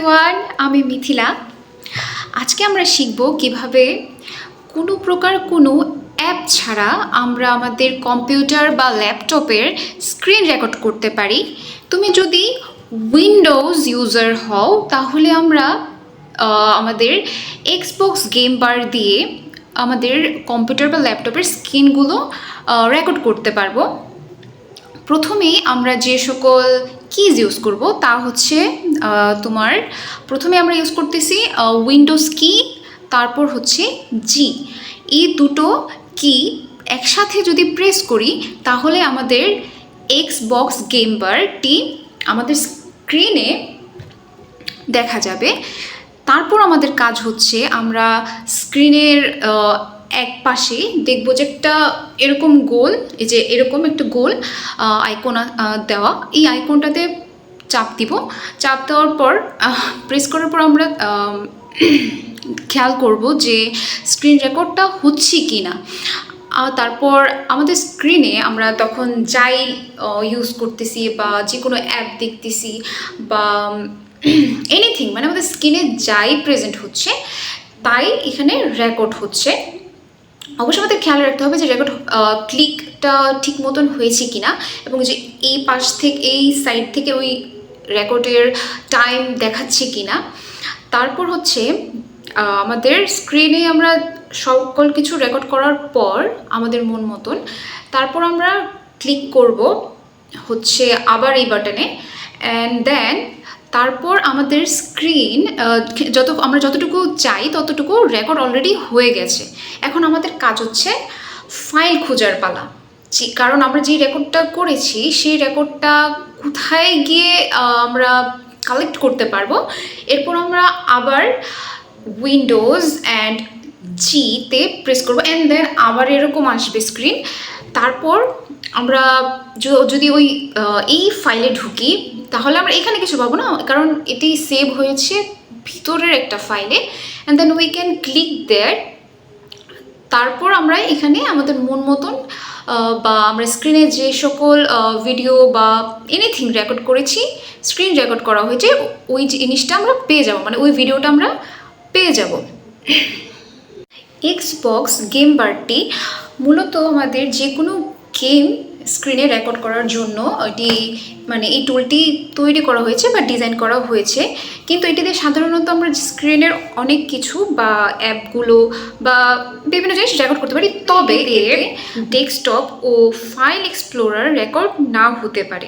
Everyone, আমি মিথিলা। আজকে আমরা শিখব কিভাবে কোনো অ্যাপ ছাড়া আমরা আমাদের কম্পিউটার বা ল্যাপটপের স্ক্রিন রেকর্ড করতে পারি। তুমি যদি উইন্ডোজ ইউজার হও তাহলে আমরা আমাদের এক্সবক্স গেম বার দিয়ে আমাদের কম্পিউটার বা ল্যাপটপের স্ক্রিনগুলো রেকর্ড করতে পারবো। প্রথমেই আমরা যে সকল কিজ ইউজ করব তা হচ্ছে প্রথমে আমরা ইউজ করতেছি উইন্ডোজ কি, তারপর হচ্ছে জি। এই দুটো কি একসাথে যদি প্রেস করি তাহলে আমাদের এক্সবক্স গেম বারটি আমাদের স্ক্রিনে দেখা যাবে। তারপর আমাদের কাজ হচ্ছে আমরা স্ক্রিনের এক পাশে দেখবো যে একটা এরকম গোল, এই যে এরকম একটা গোল আইকন দেওয়া, এই আইকনটাতে চাপ দিব। চাপ দেওয়ার পর প্রেস করার পর আমরা খেয়াল করব যে স্ক্রিন রেকর্ডটা হচ্ছে কি না। তারপর আমাদের স্ক্রিনে আমরা তখন যাই ইউজ করতেছি বা যে কোনো অ্যাপ দেখতেছি বা এনিথিং, মানে আমাদের স্ক্রিনে যাই প্রেজেন্ট হচ্ছে তাই এখানে রেকর্ড হচ্ছে। অবশ্যই আমাদের খেয়াল রাখতে হবে যে রেকর্ড ক্লিকটা ঠিক মতন হয়েছে কি না, এবং যে এই পাশ থেকে এই সাইড থেকে ওই রেকর্ডের টাইম দেখাচ্ছে কি না। তারপর হচ্ছে আমাদের স্ক্রিনে আমরা সকল কিছু রেকর্ড করার পর আমাদের মন মতন তারপর আমরা ক্লিক করব হচ্ছে আবার এই বাটনে, অ্যান্ড দেন তারপর আমাদের স্ক্রিন আমরা যতটুকু চাই ততটুকু রেকর্ড অলরেডি হয়ে গেছে। এখন আমাদের কাজ হচ্ছে ফাইল খোঁজার পালা, কারণ আমরা যে রেকর্ডটা করেছি সেই রেকর্ডটা কোথায় গিয়ে আমরা কালেক্ট করতে পারবো। এরপর আমরা আবার উইন্ডোজ অ্যান্ড জিতে প্রেস করবো, অ্যান্ড দেন আবার এরকম আসবে স্ক্রিন। তারপর আমরা যদি এই ফাইলে ঢুকি তাহলে আমরা এখানে কিছু পাবো না, কারণ এটি সেভ হয়েছে ভিতরের একটা ফাইলে, and then we can click there. তারপর আমরা এখানে আমাদের মন মতন বা আমরা স্ক্রিনে যে সকল ভিডিও বা এনিথিং রেকর্ড করেছি, স্ক্রিন রেকর্ড করা হয়েছে, ওই জিনিসটা আমরা পেয়ে যাব, মানে ওই ভিডিওটা আমরা পেয়ে যাব। এক্সবক্স গেম বারটি মূলত আমাদের যে কোনো গেম স্ক্রিনে রেকর্ড করার জন্য এই টুলটি তৈরি করা হয়েছে বা ডিজাইন করা হয়েছে। কিন্তু এটিতে সাধারণত আমরা স্ক্রিনের অনেক কিছু বা অ্যাপগুলো বা বিভিন্ন জিনিস রেকর্ড করতে পারি, তবে এর ডেস্কটপ ও ফাইল এক্সপ্লোরার রেকর্ড নাও হতে পারে।